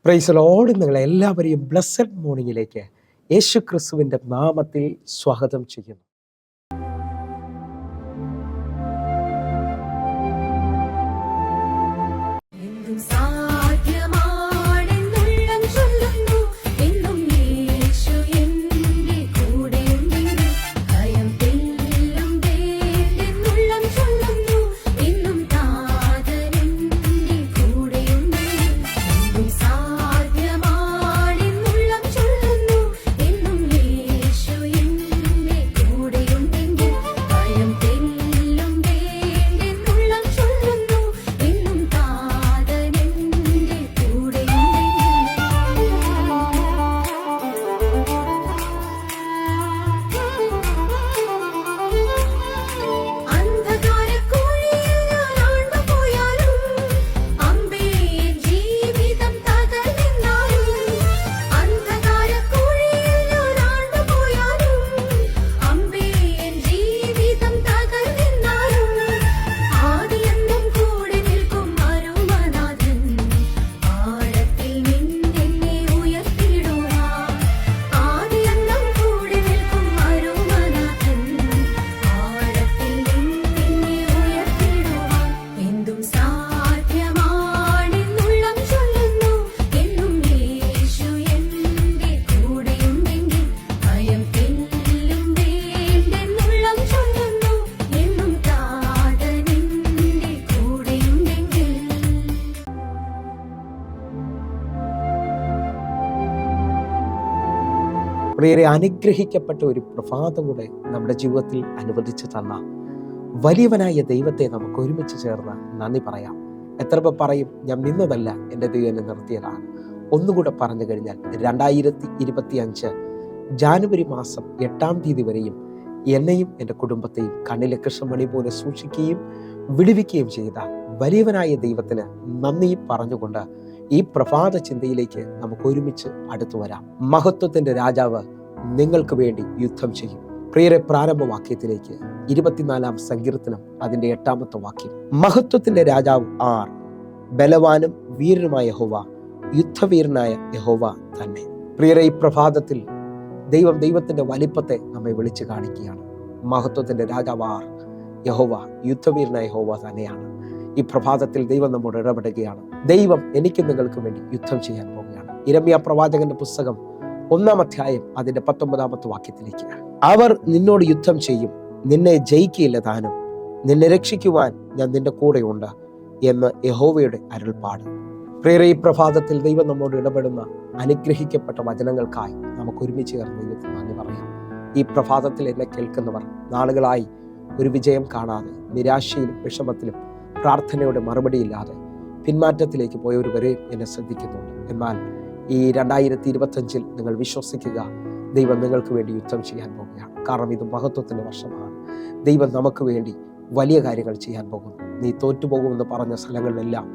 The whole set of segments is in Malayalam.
Praise Lord. നിങ്ങളെ എല്ലാവരെയും ബ്ലെസ്സഡ് മോർണിംഗിലേക്ക് യേശു ക്രിസ്തുവിൻ്റെ നാമത്തിൽ സ്വാഗതം ചെയ്യുന്നു. പ്രിയരെ, അനുഗ്രഹിക്കപ്പെട്ട ഒരു പ്രഭാതം കൂടെ നമ്മുടെ ജീവിതത്തിൽ അനുവദിച്ചു തന്ന വലിയവനായ ദൈവത്തെ നമുക്ക് ഒരുമിച്ച് ചേർന്ന് നന്ദി പറയാം. എത്ര പേർ പറയും, ഞാൻ നിന്നതല്ല, എൻ്റെ ദൈവം എന്നെ നിർത്തിയതാണ്. ഒന്നുകൂടെ പറഞ്ഞു കഴിഞ്ഞാൽ 2025 ജാനുവരി മാസം 8-ാം തീയതി വരെയും എന്നെയും എൻ്റെ കുടുംബത്തെയും കണ്ണിലെ കൃഷ്ണമണി പോലെ സൂക്ഷിക്കുകയും വിടുവിക്കുകയും ചെയ്ത വലിയവനായ ദൈവത്തിന് നന്ദി പറഞ്ഞുകൊണ്ട് ഈ പ്രഭാത ചിന്തയിലേക്ക് നമുക്ക് ഒരുമിച്ച് അടുത്തു വരാം. മഹത്വത്തിന്റെ രാജാവ് നിങ്ങൾക്ക് വേണ്ടി യുദ്ധം ചെയ്യും. പ്രിയരെ, പ്രാരംഭവാക്യത്തിലേക്ക് 24-ാം സങ്കീർത്തനം അതിന്റെ 8-ാമത്തെ വാക്യം. മഹത്വത്തിന്റെ രാജാവ് ആർ? ബലവാനും വീരനുമായ യഹോവ, യുദ്ധവീരനായ യഹോവ തന്നെ. പ്രിയരെ, ഈ പ്രഭാതത്തിൽ ദൈവത്തിന്റെ വലിപ്പത്തെ നമ്മെ വിളിച്ചു കാണിക്കുകയാണ്. മഹത്വത്തിന്റെ രാജാവ് ആർ? യഹോവ, യുദ്ധവീരനായ യഹോവ തന്നെയാണ്. ഈ പ്രഭാതത്തിൽ ദൈവം നമ്മോട് ഇടപെടുകയാണ്. ദൈവം എനിക്കും നിങ്ങൾക്ക് വേണ്ടി യുദ്ധം ചെയ്യാൻ പോവുകയാണ്. യിരെമ്യാ പ്രവാചകന്റെ പുസ്തകം 1-ാം അധ്യായം അതിന്റെ 19-ാമത്തെ വാക്യത്തിലേക്ക്. അവർ നിന്നോട് യുദ്ധം ചെയ്യും, നിന്നെ ജയിക്കുകയില്ല താനും, നിന്നെ രക്ഷിക്കുവാൻ ഞാൻ നിന്റെ കൂടെയുണ്ട് എന്ന് യഹോവയുടെ അരുൾപ്പാട്. പ്രിയരെ, ഈ പ്രഭാതത്തിൽ ദൈവം നമ്മോട് ഇടപെടുന്ന അനുഗ്രഹിക്കപ്പെട്ട വചനങ്ങൾക്കായി നമുക്ക് ഒരുമിച്ച് ചേർന്ന് ദൈവത്തിന് നന്ദി പറയാം. ഈ പ്രഭാതത്തിൽ എന്നെ കേൾക്കുന്നവർ നാളുകളായി ഒരു വിജയം കാണാതെ നിരാശയിലും വിഷമത്തിലും പ്രാർത്ഥനയുടെ മറുപടിയില്ലാതെ പിന്മാറ്റത്തിലേക്ക് പോയവരെ എന്നെ ശ്രദ്ധിക്കുന്നുണ്ട്. എന്നാൽ ഈ 2025 നിങ്ങൾ വിശ്വസിക്കുക, ദൈവം നിങ്ങൾക്ക് വേണ്ടി യുദ്ധം ചെയ്യാൻ പോകുകയാണ്. കാരണം ഇത് മഹത്വത്തിൻ്റെ വർഷമാണ്. ദൈവം നമുക്ക് വേണ്ടി വലിയ കാര്യങ്ങൾ ചെയ്യാൻ പോകുന്നു. നീ തോറ്റുപോകുമെന്ന് പറഞ്ഞ സ്ഥലങ്ങളിലെല്ലാം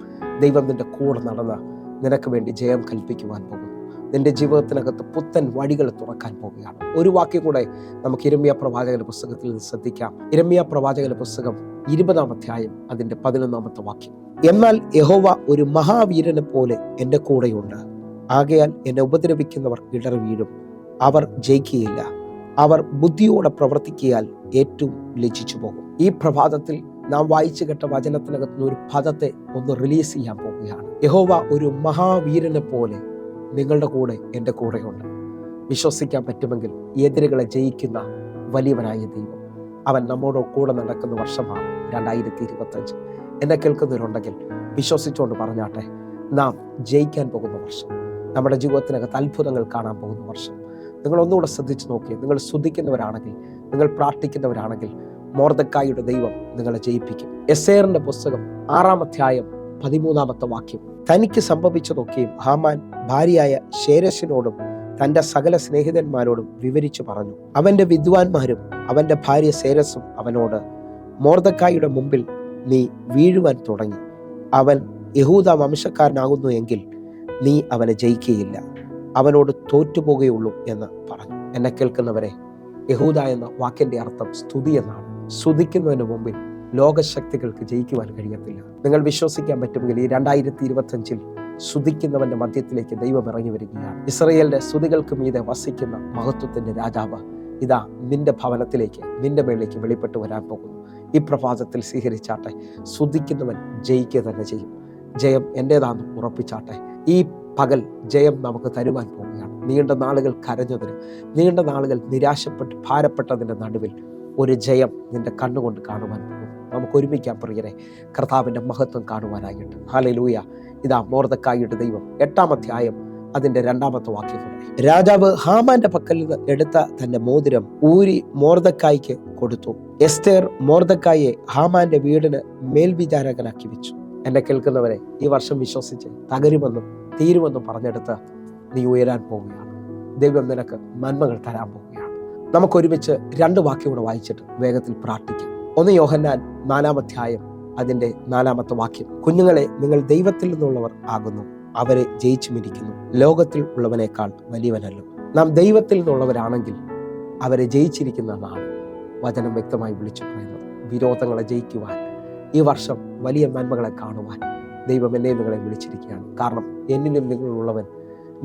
ദൈവം നിന്റെ കൂടെ നടന്ന് നിനക്ക് വേണ്ടി ജയം കൽപ്പിക്കുവാൻ പോകുന്നു. നിന്റെ ജീവിതത്തിനകത്ത് പുത്തൻ വഴികൾ തുറക്കാൻ പോവുകയാണ്. ഒരു വാക്യം കൂടെ നമുക്ക് യിരെമ്യാ പ്രവാചകന്റെ പുസ്തകത്തിൽ നിന്ന് ശ്രദ്ധിക്കാം. യിരെമ്യാ പ്രവാചകന്റെ പുസ്തകം 20-ാം അധ്യായം അതിന്റെ 11-ാമത്തെ വാക്യം. എന്നാൽ യഹോവ ഒരു മഹാവീരനെ പോലെ എൻ്റെ കൂടെയുണ്ട്, ആകയാൽ എന്നെ ഉപദ്രവിക്കുന്നവർ ഇടറി വീഴും, അവർ ജയിക്കുകയില്ല, അവർ ബുദ്ധിയോടെ പ്രവർത്തിക്കിയാൽ ഏറ്റവും ലജ്ജിച്ചു പോകും. ഈ പ്രഭാതത്തിൽ നാം വായിച്ചു കേട്ട വചനത്തിനകത്ത് ഒരു പദത്തെ ഒന്ന് റിലീസ് ചെയ്യാൻ പോവുകയാണ്. യഹോവ ഒരു മഹാവീരനെ പോലെ നിങ്ങളുടെ കൂടെ എൻ്റെ കൂടെയുണ്ട്. വിശ്വസിക്കാൻ പറ്റുമെങ്കിൽ എതിരുകളെ ജയിക്കുന്ന വലിയവനായ ദൈവം, അവൻ നമ്മോട് കൂടെ നടക്കുന്ന വർഷമാണ് 2025. എന്നെ കേൾക്കുന്നവരുണ്ടെങ്കിൽ വിശ്വസിച്ചുകൊണ്ട് പറഞ്ഞാട്ടെ, നാം ജയിക്കാൻ പോകുന്ന വർഷം, നമ്മുടെ ജീവിതത്തിനകത്ത് അത്ഭുതങ്ങൾ കാണാൻ പോകുന്ന വർഷം. നിങ്ങൾ ഒന്നുകൂടെ ശ്രദ്ധിച്ച് നോക്കിയേ. നിങ്ങൾ സ്തുതിക്കുന്നവരാണെങ്കിൽ, നിങ്ങൾ പ്രാർത്ഥിക്കുന്നവരാണെങ്കിൽ മൊർദെഖായിയുടെ ദൈവം നിങ്ങളെ ജയിപ്പിക്കും. എസ്തേറിന്റെ പുസ്തകം 6-ാം അധ്യായം 13-ാമത്തെ വാക്യം. തനിക്ക് സംഭവിച്ചതൊക്കെയും ഹാമാൻ ഭാര്യയായ ശേരശിനോടും തൻ്റെ സകല സ്നേഹിതന്മാരോടും വിവരിച്ചു പറഞ്ഞു. അവൻ്റെ വിദ്വാൻമാരും അവൻ്റെ ഭാര്യ ശേരസും അവനോട്, മൊർദെഖായിയുടെ മുമ്പിൽ നീ വീഴുവാൻ തുടങ്ങി, അവൻ യഹൂദ വംശക്കാരനാകുന്നു എങ്കിൽ നീ അവനെ ജയിക്കുകയില്ല, അവനോട് തോറ്റുപോകുകയുള്ളൂ എന്ന് പറഞ്ഞു. എന്നെ കേൾക്കുന്നവരെ, യഹൂദ എന്ന വാക്കിന്റെ അർത്ഥം സ്തുതി എന്നാണ്. സ്തുതിക്കുന്നതിന് മുമ്പിൽ ലോകശക്തികൾക്ക് ജയിക്കുവാൻ കഴിയത്തില്ല. നിങ്ങൾ വിശ്വസിക്കാൻ പറ്റുമെങ്കിൽ ഈ 2025 സ്തുതിക്കുന്നവന്റെ മധ്യത്തിലേക്ക് ദൈവം ഇറങ്ങി വരികയാണ്. ഇസ്രായേലിന്റെ സ്തുതികൾക്ക് മീതെ വസിക്കുന്ന മഹത്വത്തിന്റെ രാജാവ് ഇതാ നിന്റെ ഭവനത്തിലേക്ക്, നിന്റെ മേളിലേക്ക് വെളിപ്പെട്ട് വരാൻ പോകുന്നു. ഈ പ്രഭാതത്തിൽ സ്വീകരിച്ചാട്ടെ. സ്തുതിക്കുന്നവൻ ജയിക്കുക തന്നെ ചെയ്യും. ജയം എൻ്റേതാണെന്ന് ഉറപ്പിച്ചാട്ടെ. ഈ പകൽ ജയം നമുക്ക് തരുവാൻ പോവുകയാണ്. നീണ്ട നാളുകൾ കരഞ്ഞതിന്, നീണ്ട നാളുകൾ നിരാശപ്പെട്ട് ഭാരപ്പെട്ടതിൻ്റെ നടുവിൽ ഒരു ജയം നിന്റെ കണ്ണുകൊണ്ട് കാണുവാൻ പോകും. നമുക്ക് ഒരുമിക്കാം പ്രിയരെ, കർത്താവിൻ്റെ മഹത്വം കാണുവാനായിട്ട്. ഹല്ലേലൂയ. ഇതാ മൊർദെഖായിയുടെ ദൈവം 8-ാം അധ്യായം അതിൻ്റെ 2-ാമത്തെ വാക്യം. രാജാവ് ഹാമാന്റെ പക്കൽ നിന്ന് എടുത്ത തന്റെ മോതിരം ഊരി മൊർദെഖായിക്ക് കൊടുത്തു. എസ്തേർ മൊർദെഖായിയെ ഹാമാന്റെ വീടിന് മേൽവിചാരകനാക്കി വെച്ചു. എന്നെ കേൾക്കുന്നവരെ, ഈ വർഷം വിശ്വസിച്ച് തകരുമെന്നും തീരുമെന്നും പറഞ്ഞെടുത്ത് നീ ഉയരാൻ പോവുകയാണ്. ദൈവം നിനക്ക് നന്മകൾ തരാൻ പോവുകയാണ്. നമുക്കൊരുമിച്ച് 2 വാക്യം കൂടെ വായിച്ചിട്ട് വേഗത്തിൽ പ്രാർത്ഥിക്കാം. 1 യോഹന്നാൻ 4-ാം അധ്യായം അതിൻ്റെ 4-ാമത്തെ വാക്യം. കുഞ്ഞുങ്ങളെ, നിങ്ങൾ ദൈവത്തിൽ നിന്നുള്ളവർ ആകുന്നു, അവരെ ജയിച്ചുമിരിക്കുന്നു. ലോകത്തിൽ ഉള്ളവനേക്കാൾ വലിയവനല്ലോ. നാം ദൈവത്തിൽ നിന്നുള്ളവരാണെങ്കിൽ അവരെ ജയിച്ചിരിക്കുന്നതാണ് വചനം വ്യക്തമായി വിളിച്ചു പറയുന്നത്. വിരോധങ്ങളെ ജയിക്കുവാൻ, ഈ വർഷം വലിയ നന്മകളെ കാണുവാൻ ദൈവം എന്നെ നിങ്ങളെ വിളിച്ചിരിക്കുകയാണ്. കാരണം എന്നിലും നിങ്ങളുള്ളവൻ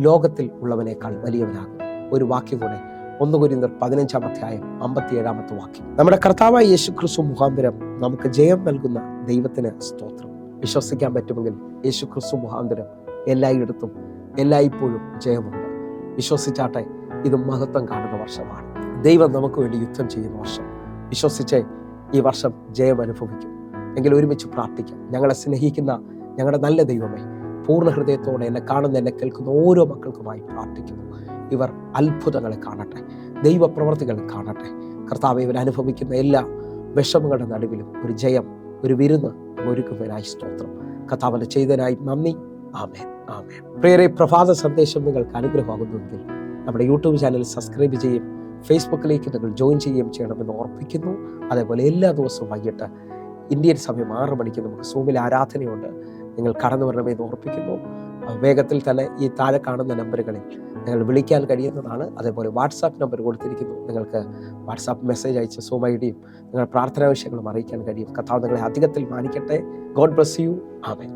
ലോകത്തിൽ ഉള്ളവനേക്കാൾ വലിയവനാകും. ഒരു വാക്യം കൂടെ, 1 കൊരിന്ത്യർ 15-ാം അധ്യായം 57-ാമത്തെ വാക്യം. നമ്മുടെ കർത്താവായ യേശു ക്രിസ്തു മുഖാന്തരം നമുക്ക് ജയം നൽകുന്ന ദൈവത്തിന് സ്തോത്രം. വിശ്വസിക്കാൻ പറ്റുമെങ്കിൽ യേശു ക്രിസ്തു മുഖാന്തരം എല്ലായിടത്തും എല്ലായ്പ്പോഴും ജയമുണ്ട്. വിശ്വസിച്ചാട്ടെ. ഇത് മഹത്വം കാണുന്ന വർഷമാണ്. ദൈവം നമുക്ക് വേണ്ടി യുദ്ധം ചെയ്യുന്ന വർഷം. വിശ്വസിച്ച് ഈ വർഷം ജയം അനുഭവിക്കും. എങ്കിൽ ഒരുമിച്ച് പ്രാർത്ഥിക്കാം. ഞങ്ങളെ സ്നേഹിക്കുന്ന ഞങ്ങളുടെ നല്ല ദൈവമേ, പൂർണ്ണ ഹൃദയത്തോടെ എന്നെ കാണുന്ന, എന്നെ കേൾക്കുന്ന ഓരോ മക്കൾക്കുമായി പ്രാർത്ഥിക്കുന്നു. ഇവർ അത്ഭുതങ്ങളെ കാണട്ടെ, ദൈവപ്രവർത്തികൾ കാണട്ടെ. കർത്താവേ, ഇവർ അനുഭവിക്കുന്ന എല്ലാ വിഷമങ്ങളുടെ നടുവിലും ഒരു ജയം, ഒരു വിരുന്ന് ഒരുക്കുന്നതിനായി സ്തോത്രം. കർത്താവിന്റെ ചെയ്തതിനായി നന്ദി. ആമേൻ, ആമേൻ. പ്രിയരെ, പ്രഭാത സന്ദേശം നിങ്ങൾക്ക് അനുഗ്രഹമാകുന്നുവെങ്കിൽ നമ്മുടെ യൂട്യൂബ് ചാനൽ സബ്സ്ക്രൈബ് ചെയ്യും, ഫേസ്ബുക്കിലേക്ക് നിങ്ങൾ ജോയിൻ ചെയ്യുകയും ചെയ്യണമെന്ന് ഓർപ്പിക്കുന്നു. അതേപോലെ എല്ലാ ദിവസവും വൈകിട്ട് ഇന്ത്യൻ സമയം 6 മണിക്ക് നമുക്ക് സൂമിൽ ആരാധനയുണ്ട്. നിങ്ങൾ കടന്നു വരണമെന്ന് ഓർപ്പിക്കുന്നു. വേഗത്തിൽ തന്നെ ഈ താഴെ കാണുന്ന നമ്പറുകളിൽ നിങ്ങൾ വിളിക്കാൻ കഴിയുന്നതാണ്. അതേപോലെ വാട്സാപ്പ് നമ്പർ കൊടുത്തിരിക്കുന്നു. നിങ്ങൾക്ക് വാട്സാപ്പ് മെസ്സേജ് അയച്ച് സൂം ഐഡിയും നിങ്ങളുടെ പ്രാർത്ഥനാ വിഷയങ്ങളും അറിയിക്കാൻ കഴിയും. കർത്താവ് നിങ്ങളെ അധികത്തിൽ മാനിക്കട്ടെ. God bless you. ആമേൻ.